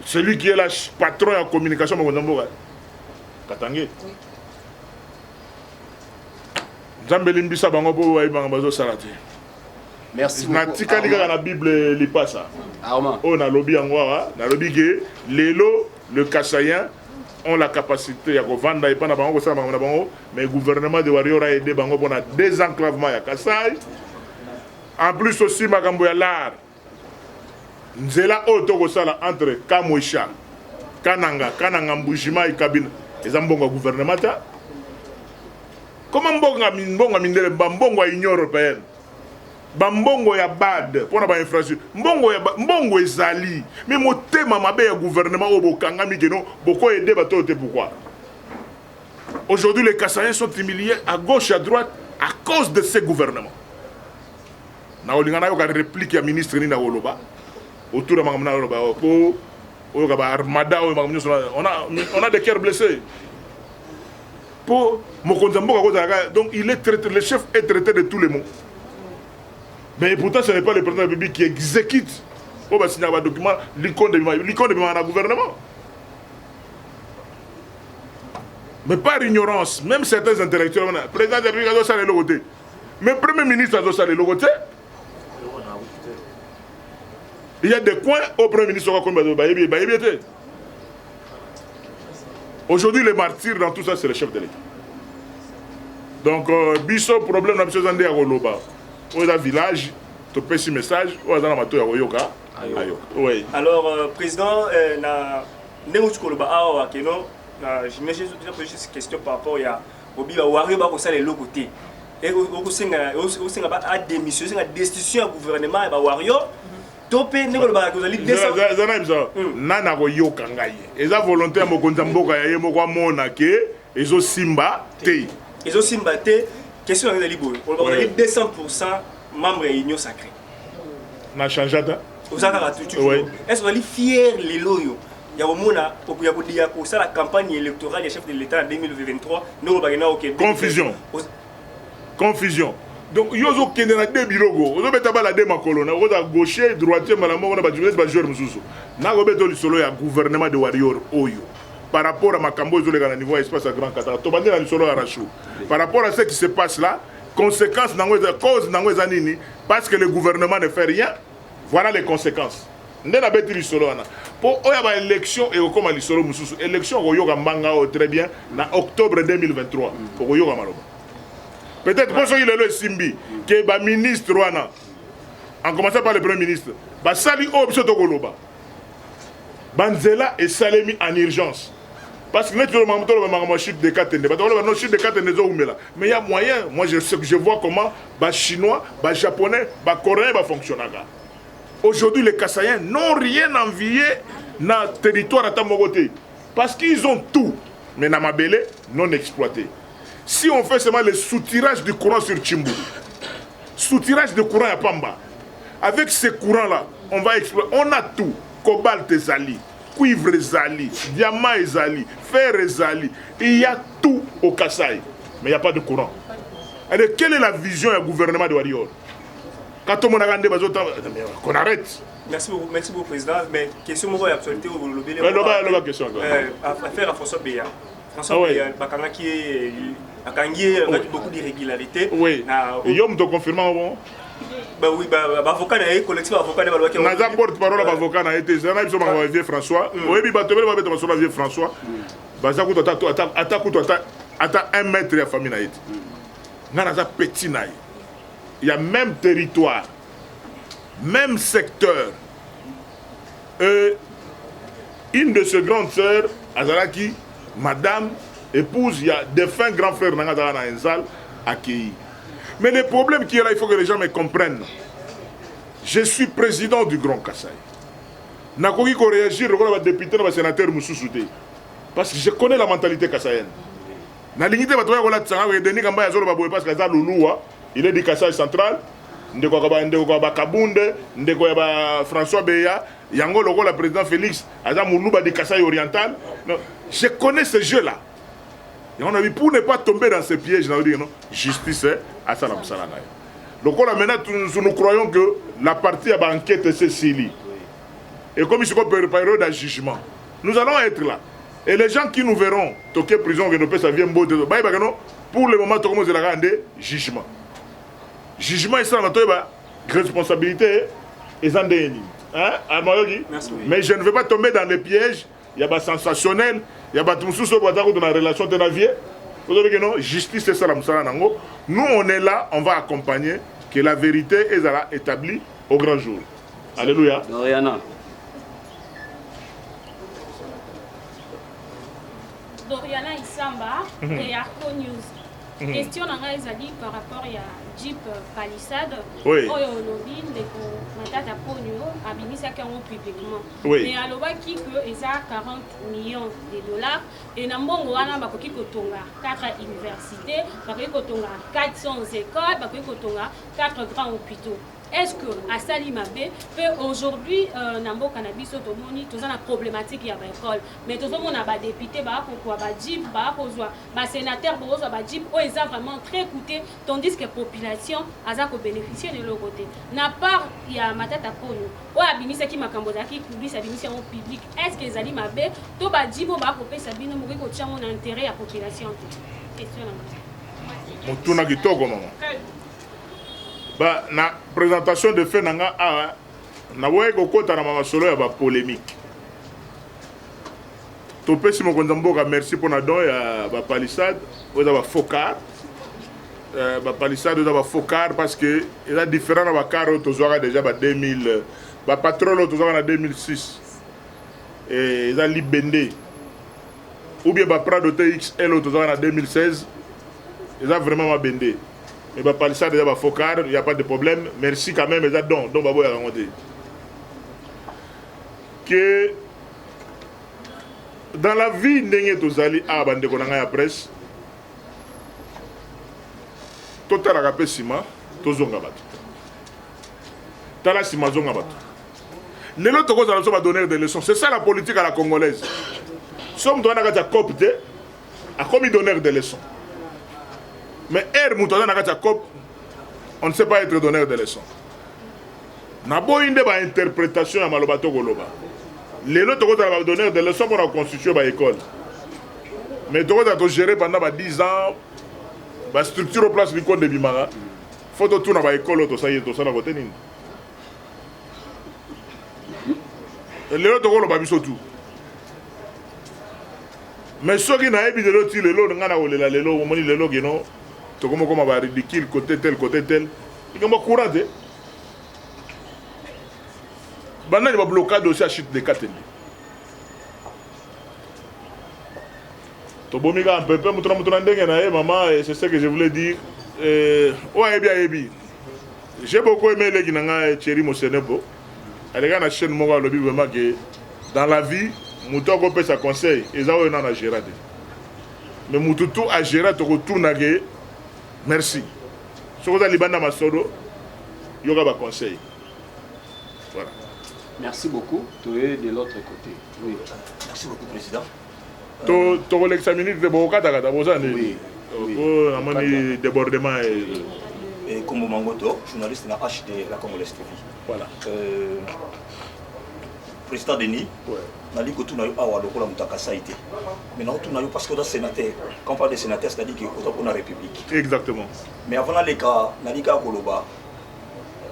celui qui est le patron en communication, Katangé. Merci beaucoup. La Bible lit pas ça. On a lobby en Ouara, on a lobby que le Kassaïen ont la capacité à vendre et pas mais le gouvernement de Warrior a aidé pour un désenclavement à Kassai. En plus aussi, Magambo ya l'art. Nzela Oto Sala entre Kamoisha, Kananga Mbujima et Kabine. Les ambongo gouvernement. Comment Mbonga Mindele Bambongo à l'Union européenne? Bambongo ya bad pour la infrastructure. Mbongo ezali. Mais mon thème mabe ya gouvernement au Bokanga Migeno, beaucoup aidé bateau pourquoi? Aujourd'hui les Kassaïens sont humiliés à gauche et à droite à cause de ces gouvernements. Na olingana yo ka réplique ya ministre ni na Woloba. Autour de Magamna Woloba pour Armada on a des cœurs blessés. Pour Mokonzambo donc il est traité, le chef est traité de tous les mots. Mais pourtant, ce n'est pas le président de la République qui exécute. On va signer un document, l'icône de le gouvernement. Mais par ignorance, même certains intellectuels, le président de la République a doit le logoté. Mais le Premier ministre a doit le logoté. Il y a des coins au Premier ministre qui ont aujourd'hui, les martyrs dans tout ça, c'est le chef de l'État. Donc, Bisso, problème, on a besoin de Roloba. Au village, tu peux ce message, au Azanamato Yoka. Alors, président, j'imagine une question par rapport à Obiba Wario Bakosa les logotés. Et aussi, à démission, à destitution du gouvernement, et Wario. Topé n'engole ba kozali descend zana biso nana ko yoka ngai eza volontaire mo konza mboka ya yemo kwa mona ke ezo simba te question ezali boy on va 200% membre de l'union sacrée na changeata osaka toujours est-ce qu'on est fier les loyo ya omona ya kodia ko ça la campagne électorale du chef de l'État en 2023 no ba gena OK confusion. Donc, yozo kende na deux bilogo. Ozo beta ba la deux makolo. Na oza gaucher, droitier, malamo na ba journaliste ba joueur mususu. Na go beto li solo ya gouvernement de Warrior Oyo. Par rapport à Makambo zo le na niveau espace à Grand Qatar. To bande na solo ya Rachou. Par rapport à ce qui se passe là, conséquences nango cause nango zanini parce que le gouvernement ne fait rien. Voilà les conséquences. Ndena beti li solo na. Pour oya ba élection et comme li solo mususu. Élection go yoga manga très bien na octobre 2023. Pour yoga maloba. Peut-être pour ceux qui le Simbi, qui est le ministre, en commençant par le Premier ministre, Sali Obso Togoloba, Banzela et Salemi en urgence. Parce que nous avons chute de 4 mais il y a moyen, moi je vois comment les Chinois, les Japonais, les Coréens fonctionnent. Aujourd'hui, les Kassaïens n'ont rien envié dans le territoire à Tamogoté. Parce qu'ils ont tout. Mais dans Mabélé, non exploité. Si on fait seulement le soutirage du courant sur Chimbu, soutirage de courant à Pamba, avec ces courants-là, on va exploiter. On a tout. Cobalt et Zali, cuivre et Zali, diamant et Zali, fer et Zali. Il y a tout au Kasaï. Mais il n'y a pas de courant. Alors, quelle est la vision du gouvernement de Warior? Quand on a regardé, qu'on arrête. Merci beaucoup, Président. Mais question de l'actualité, vous le lobby. La question. Affaire à François Béa. François Béa, qui a beaucoup d'irrégularités. Oui. Et Yom te confirme bon? Oui, l'avocat est collectif, avocat est Naza porte-parole à l'avocat a été Zana, ils ont vieux François. Oui, mais tu vas mettre sur vieux François. Bazakou, attends 1 mètre de famille. Naza petit naï. Il y a même territoire, même secteur. Une de ses grandes sœurs, Azalaki, madame, épouse, il y a des fins grands frères dans une salle accueillis. Mais le problème qui est là, il faut que les gens me comprennent. Je suis président du Grand Kasaï. Je vais réagir, je vais député, je vais sénateur Moussoussouté. Parce que je connais la mentalité kassaïenne. Je vais dire que il est du Kasaï central. Kabunde, François Béa, Yango Logo, le président Félix, Adam Moulouba du Kasaï oriental. Je connais ce jeu-là. Et on a vu pour ne pas tomber dans ces pièges, on a dit non, justice à Salam Salangaï. Donc maintenant, nous croyons que la partie a enquête c'est Sili. Et comme ils sont préparés d'un jugement, nous allons être là. Et les gens qui nous verront, toquer prison, ça vient pour le moment, tout le monde est jugement. Jugement, c'est la responsabilité et Zandéni. Mais je ne veux pas tomber dans les pièges. Il y a des sensationnels, il y a des choses dans la relation de la vie. Justice, c'est ça la Nous, on est là, on va accompagner que la vérité est établie au grand jour. Alléluia. Doriana. Doriana Isamba et Arco News. Question par rapport à Jeep Palisade. Oui. Lobby de Matata Ponyo abimisaki yango publiquement. Oui. Mais alobaki que eza 40 millions de dollars et na mbongo wana bakoki kotonga 4 universités, bakoki kotonga 400 écoles, bakoki kotonga 4 grands hôpitaux. Est-ce que à Salimabé peut aujourd'hui Nambo Cannabis Otomoni tous la problématique ya ba école mais tous on a ba député ba pourquoi ba jeep ba kozwa ba sénateur ba ba jeep o est vraiment très coûté tandis que population aza ko bénéficier de leur côté na part ya Matata Ponyo o abimisa ki makambo za ki public abimisa en public est-ce que Salimabé to ba jeep ba ko pesa bino mo ko tia mon intérêt à population question na Motuna kitoko maman. Na présentation de fait nanga na voye kokota na mama solo ya ba polémique. Topesi mo konzamboka merci pour na don ya ba palissade, oza ba focar. Ba palissade oza ba focar parce que il est différent na ba car tozwaka déjà ba 2000 ba patrol tozwaka na 2006. Et il a libendé. Ou bien ba Prado TXL tozwaka na 2016. Il a vraiment ma bendé. Mais bah, pas ça déjà bah focar, il n'y a pas de problème. Merci quand même, mais ça donc bah boy raconter. Que dans la vie n'engé tozali a bande konanga ya presse. Total la rapé sima tozonga batu. Tala sima zonga batu. Les autres causes à donner des leçons. C'est ça la politique à la congolaise. Somme doit n'a copte a commis donner des leçons. Mais on ne sait pas être donneur de leçons. Nabo une interprétation à Malobato Goloba. Les autres va donner des leçons pour la constitution de l'école. Mais tu vas gérer pendant 10 ans la structure au place du code de Bimara. Il faut que tu aies l'école, tout ça, tout ça, côté. Les autres va biso tout. Mais ceux qui n'ont pas de l'autre, les lots, les lots, comment va ridicule côté tel il y a courant bana il va blocage aussi à chute de Kateli to bomiga un peu mutra ndenge na maman c'est ce que je voulais dire ouais bien j'ai beaucoup aimé les ginanga Thierry Mosenepo les gars, la chaîne, moi, le vraiment que dans la vie, Moutou a fait sa conseil, et ça, on a géré. Mais Moutou a géré, tu retournes à gué. Merci. Si vous avez Libana Masoro, il y aura un conseil. Voilà. Merci beaucoup. Tu es de l'autre côté. Oui. Merci beaucoup, Président. Tu as l'examiné de Boka, tu as Oui. un débordement. Et comme Mangoto, journaliste dans HD, la Congolaise TV. Voilà. Président Denis, Ouais. nali ko tuna yo awa lokola mutakasa ite. Mais non tuna yo parce que dans sénateur, quand on parle de sénateur, c'est-à-dire que pour la République. Exactement. Mais avant les cas, nali ka koloba.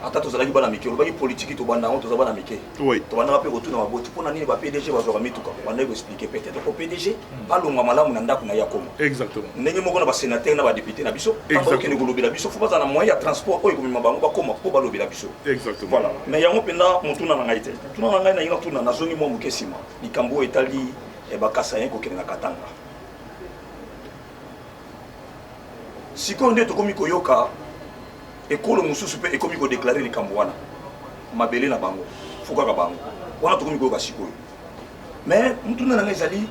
Ata to zalaki bana mike, lobaki politique to bana on to zabana mike. Oui. To bana pe retourna maboti pour nani ba PDG ba zora mituka. Bana ko expliquer peut-être ko PDG alonga malamu na ndako na yakoma. Exactement. Ndenge moko na ba sénateur na ba député na biso, quand ko ne lobela biso faut pas na moyen ya transport oyo ko mima bango ba koma po ba lobela biso. Exactement. Voilà. Mais yango penda mutuna na ngai te. Tuna na ngai na yina tuna na zongi mo mukesima. Likambo etali e bakasa yen ko kene na katanga. Siko nde to komi koyoka ekolo mususu pe ekomi ko déclarer likambo wana. Mabele na bango. Fuka ka bango. Wana to komi koyoka sikoyo. Mais mutuna na ngai zali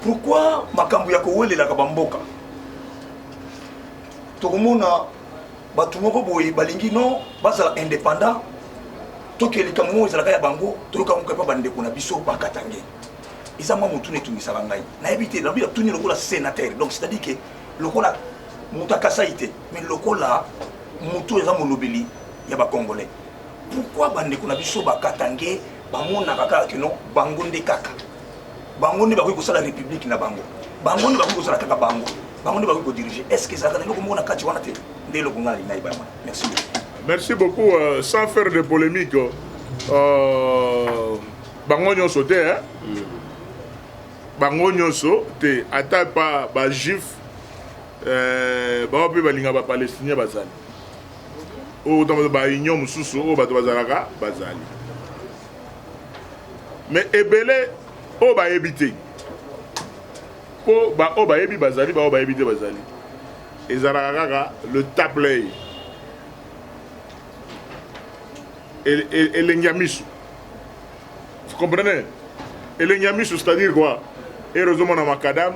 pourquoi makambo ya ko welela ka bamboka? To komona batu moko boye balingi no bazala indépendant toke likambo ezalaka ya bango toluka moko pa bande kuna biso bakatange isa mwa mutu netungisa ngai na ebite na bila tuni lokola sénateur donc c'est à dire que lokola mutakasa ite mais lokola mutu eza molobeli ya ba congolais pourquoi bande kuna biso bakatange bamona kaka que non bango nde kaka bango nde bakoki kosala république na bango bango nde bakoki kosala kaka bango bango nde bakoki kodiriger est-ce que ça va loko mona kati wana te nde loko ngali na ibama merci beaucoup. Merci beaucoup. Sans faire de polémique, bango nyonso te, hein? Bango nyonso te, ata pa ba juif, ba pe balinga ba palestinien bazali. O dans ba union mususu o ba bazalaka bazali. Mais ebele o ba ebité. Po ba o ba ebi bazali, ba o ba ebité bazali. Ezalaka le tableur. Et les Nyamisu. Vous comprenez? Et les Nyamisu, c'est-à-dire quoi? Heureusement, on a macadam,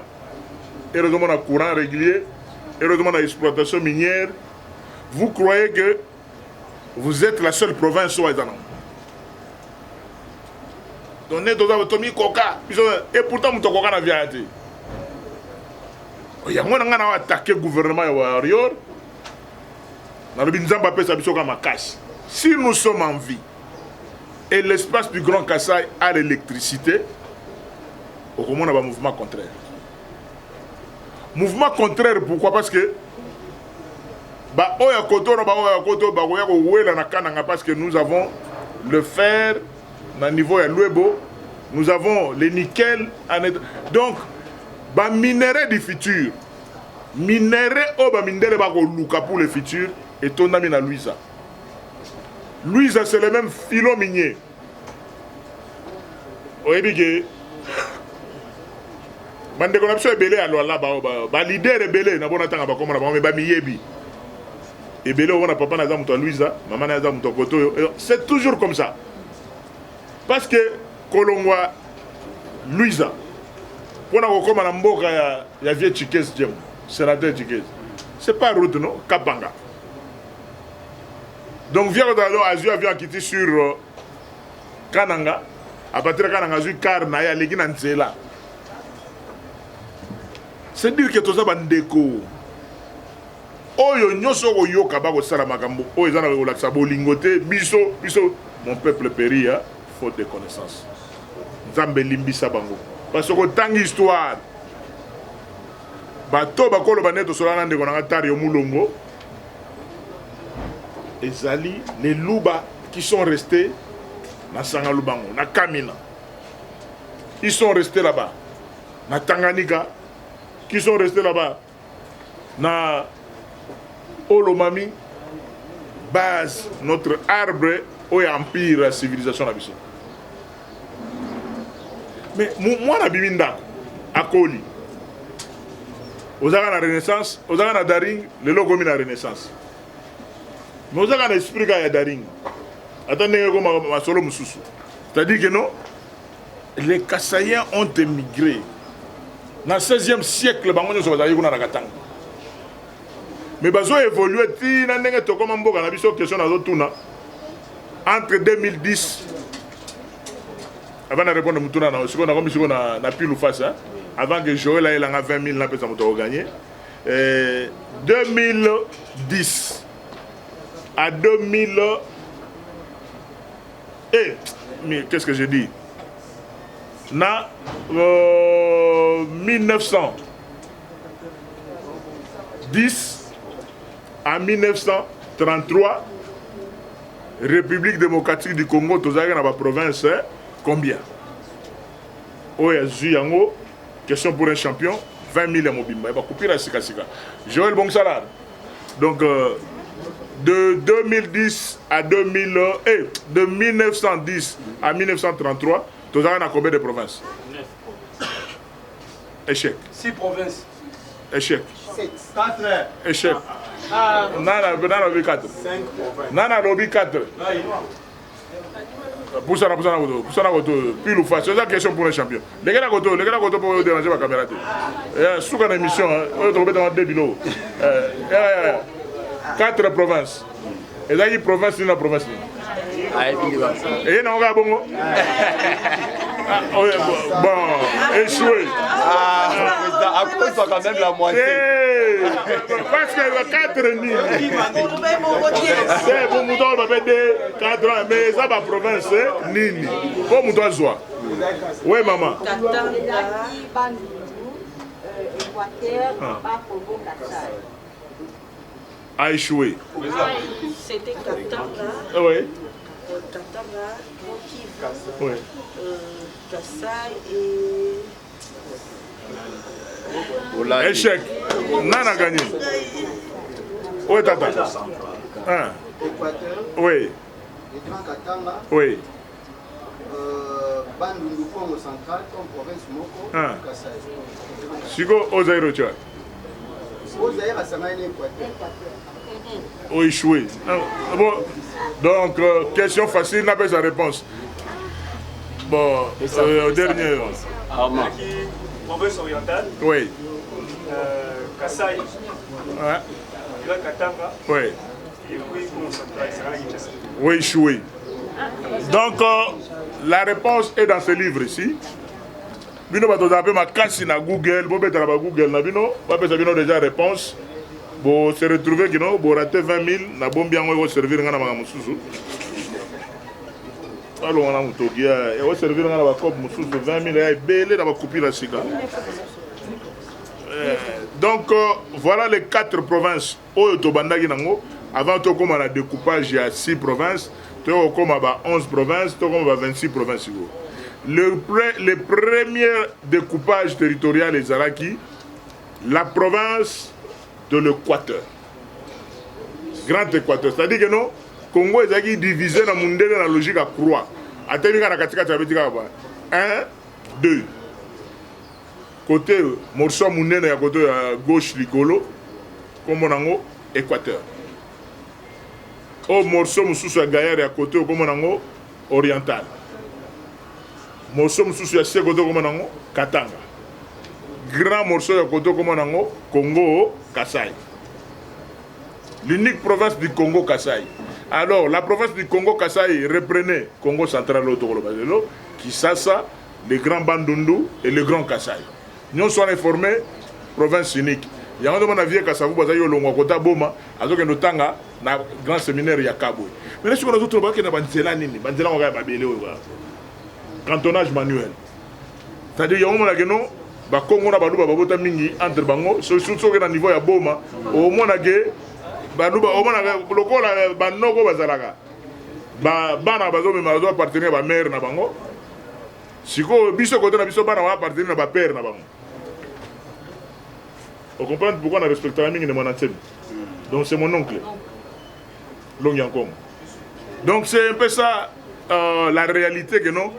heureusement, on a courant régulier, heureusement, on a exploitation minière. Vous croyez que vous êtes la seule province où ils en ont? Et pourtant, vous avez un avion. Il y a un qui a attaqué le gouvernement de Warrior. Si nous sommes en vie et l'espace du Grand Kassai a l'électricité, au moins on a un mouvement contraire. Mouvement contraire, pourquoi? Parce que parce que nous avons le fer au niveau de l'Uebo, nous avons le nickel. Donc, les minerais du futur, minerais pour le futur, et ton ami na Louisa. Louisa, c'est le même filon minier. Oui, bien. Bande connexion est belé alors là, bah leader est belé. Na bon attendre comme on a mais bah miyebi. Et belé on a papa na zamuto Louisa, maman na zamuto koto. C'est toujours comme ça. Parce que Kolongwa Louisa, pour na kokoma na mboka ya vieux Chikez Djem, sénateur Chikez. C'est pas route non, Kapanga. Donc, viens Azur a quitté sur Kananga. À partir de Kananga, Azur Karna, il y a des là. C'est dire que tout ça est déco. Oyo nyoso oyo kabako sala makambo. Oyo zana ko laksa bolingote biso mon peuple périt faute de connaissance. Nzambe limbisa bango. Parce que tant histoire bato bakolo baneto solana ndeko na tari yo mulongo. Ezali les Luba qui sont restés na Sangalubango, na Kamina. Ils sont restés là-bas. Na Tanganyika, qui sont restés là-bas. Na Olomami, base, notre arbre, au empire, la civilisation. Mais moi, je suis à Koli. Aux Arabes, la Renaissance, aux Arabes, la Daring, le logo de la Renaissance. Mais vous avez un esprit qui est Daring. Attendez, ma solo mususu. C'est-à-dire que non, les Kassaïens ont émigré. Dans le 16e siècle, ils ont évolué dans la Katanga. Mais ils ont évolué entre 2010. Avant de répondre à la pile ou face, avant que Joël ait 20 000, il a gagné. 2010 à 2000. Mais qu'est-ce que j'ai dit? 1910 à 1933, République démocratique du Congo, dans la province, combien? Question pour un champion, 20 000 mobimba. Il va couper la sika. Joël Bongsalar. Donc, de 2010 à 2000, de 1910 à 1933, tu as combien de provinces? 9. Échec. 6 provinces. Échec. 7. 4. Échec. Nana lobby 4. 5 provinces. Nana lobby 4. Poussa pile ou face. C'est la question pour un champion. Les gars pour déranger ma caméra. Sous une émission, on va dans 2 bilots. 4 provinces. Et là, il y a province, il y a une province. Et il y a un bon. Bon, échoué. À cause de quand même la moitié. Parce qu'il y a 4 nids. C'est pour nous donner 4 ans, mais ça va province, Nini. Pour nous donner joie. Oui, maman. A échoué. C'était Katanga. Oui. Katanga, Mokivu, Oui. Kassai et... Échec. Nana a gagné. Oui, tata. Équateur. Oui. Les Grands Katanga. Oui. Bandundu Congo central comme province Moko. Kassai. Chico Ozaïro, tu vois. Ozaïro a Samaïne Équateur. Ou échoué. Bon, donc, question facile, n'a pas sa réponse. Bon, dernier. Province orientale. Oui. Kassai. Ouais. Grand Katanga. Oui. Et puis, Congo central, c'est là. Oui, échoué. Donc, la réponse est dans ce livre ici. Bino va t'appeler ma casse na Google, bon peut-être na Google na bino, va peut-être bino déjà réponse. Bon se retrouver que non, bon rater 20 000, na bon bien on va servir ngana ma mususu. Alors on a mutogia, et on va servir ngana ba cop mususu 20 000 et belé na ba couper la sika. Donc voilà les 4 provinces oyo to bandaki nango. Avant to comme la découpage il y a 6 provinces, to comme ba 11 provinces, to comme ba 26 provinces. Le premier découpage territorial est Zaraki, la province de l'Équateur. Grand Équateur. C'est-à-dire que non, Congo est divisé dans le monde dans la logique à croix. À terminer à 1, 2. Côté morceau monde à côté gauche Licolo, comme on a Équateur. Au morceau mususu à Gaillard à côté comme on a oriental. Morceau mususu ya sekoto comme nango Katanga. Grand morceau ya koto comme nango Congo Kassai. L'unique province du Congo Kassai. Alors la province du Congo Kassai reprenait Congo central Otoro-Bazelo, Kisasa, les grands Bandundu et les grands Kassai. Nous sommes informés province unique. Il y a un moment vie Kassavu Bazayo Longo Kota Boma, azoke notanga na grand séminaire ya Kabwe. Mais là sur les autres baké na banzela nini, banzela on va babélé cantonnage manuel. C'est-à-dire, il y a un moment où les Congo na baluba babota mingi entre bango, surtout que na niveau ya boma, au moins que baluba au moins lokola banoko bazalaka. Bana bazo me bazo appartenir ba mère na bango. Siko biso côté na biso bana va appartenir na ba père na bango. On comprend pourquoi on a respecté la mingi de mon antenne. Donc c'est mon oncle. Longiankong. Donc c'est un peu ça la réalité que non.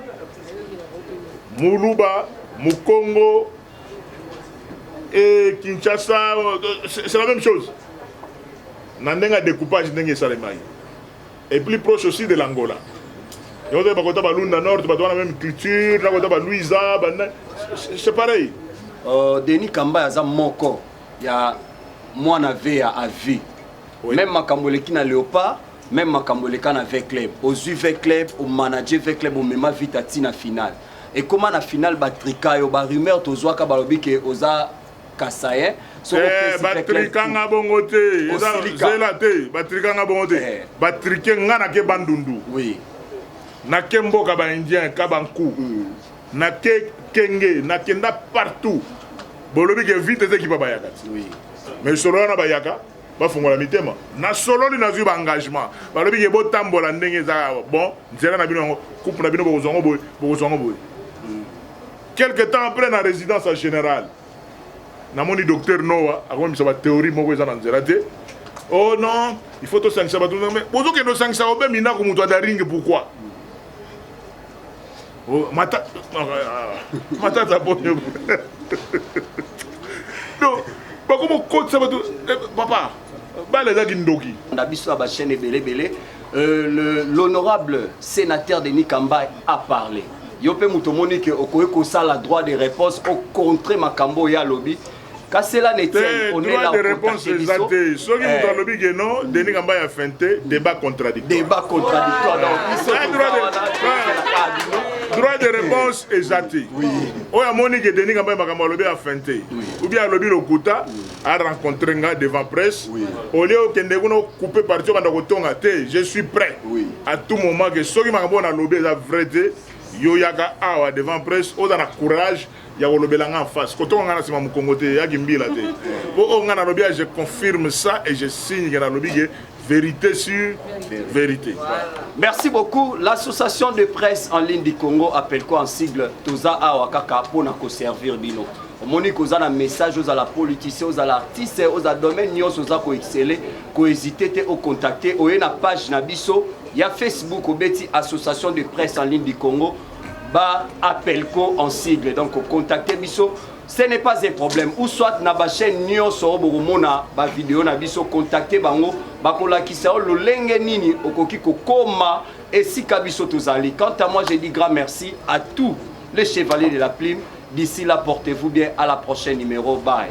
Moulouba, Mukongo et Kinshasa, c'est la même chose. Nandenga découpage n'est pas est plus proche aussi de l'Angola. Et on a Balunda Nord, on a la même culture, on a Louisa, c'est pareil. Denis Kamba yaza moko ya mwana ve à vie. Même makamboleki na Léopard, même makamboleka na V Club. Au V Club, au manager V Club, au mema vite à tina finale. Et comment na finale batrika yo ba rumeur tozwa ka balobi ke oza Kasaye. Batrika nga bongote, zela te, batrika nga bongote. Batrike nga na ke bandundu. Oui. Na ke mboka ba indien ka banku. Na ke kenge, na kenda partout. Bolobi ke vite te ki pa bayaka. Oui. Mais solo na bayaka, ba fungola mitema. Na solo ni nazu ba engagement. Balobi ke bo tambola ndenge za bon, nzela na bino coupe na bino bo zongo boy. Quelque temps après la résidence en général, namoni docteur Noah a comme ça théorie moko eza na nzela te. Oh non, il faut to sanctionner tout mais bozo ke no sanctionner obe mina ko muto da ring pourquoi? Oh mata ta bonne. Non, pas comme côté ça papa. Ba les daki ndoki. On a vu sur la chaîne belé l'honorable sénateur Denis Kamba a parlé. Yope mutomoni ke okoye ko sala droit de réponse au contre makambo ya lobby. Quand cela n'était on est là droit de réponse exacté. Ceux qui nous ont lobby que non, Denis Kamba a feinté débat contradictoire. Débat contradictoire droit de réponse exacté. Oui. Oya moni que Denis Kamba makambo lobby a feinté. Ou bien lobby lokuta a rencontré nga devant presse. Au lieu que ndekuno couper parti banda ko tonga te, je suis prêt. Oui. À tout moment que ceux qui makambo na lobby a vrai yo yaka awa devant presse o dans courage ya kolobelanga en face koto ngana sima mukongote ya gimbila te o ngana lobi je confirme ça et je signe que na lobi vérité sur vérité. Merci beaucoup. L'association de presse en ligne du Congo appelle quoi en sigle Toza awa kaka pona ko servir bino. Monique aux un message aux à la politicien, aux à l'artiste, aux à domaine nyos aux à ko exceller, ko hésiter te au contacter au na page nabiso. Il y a Facebook, au Betty Association de presse en ligne du Congo, bah appel-co en sigle. Donc, contactez Bisso, ce n'est pas un problème. Ou soit, na ba chaîne Nyon sur Boromona, ba vidéo na Bisso, contactez Bango, bah kola qui sait le lenge nini, au kokiko koma, et si Kabiso tozali. Quant à moi, je dis grand merci à tous les chevaliers de la plume. D'ici là, portez-vous bien. À la prochaine numéro. Bye.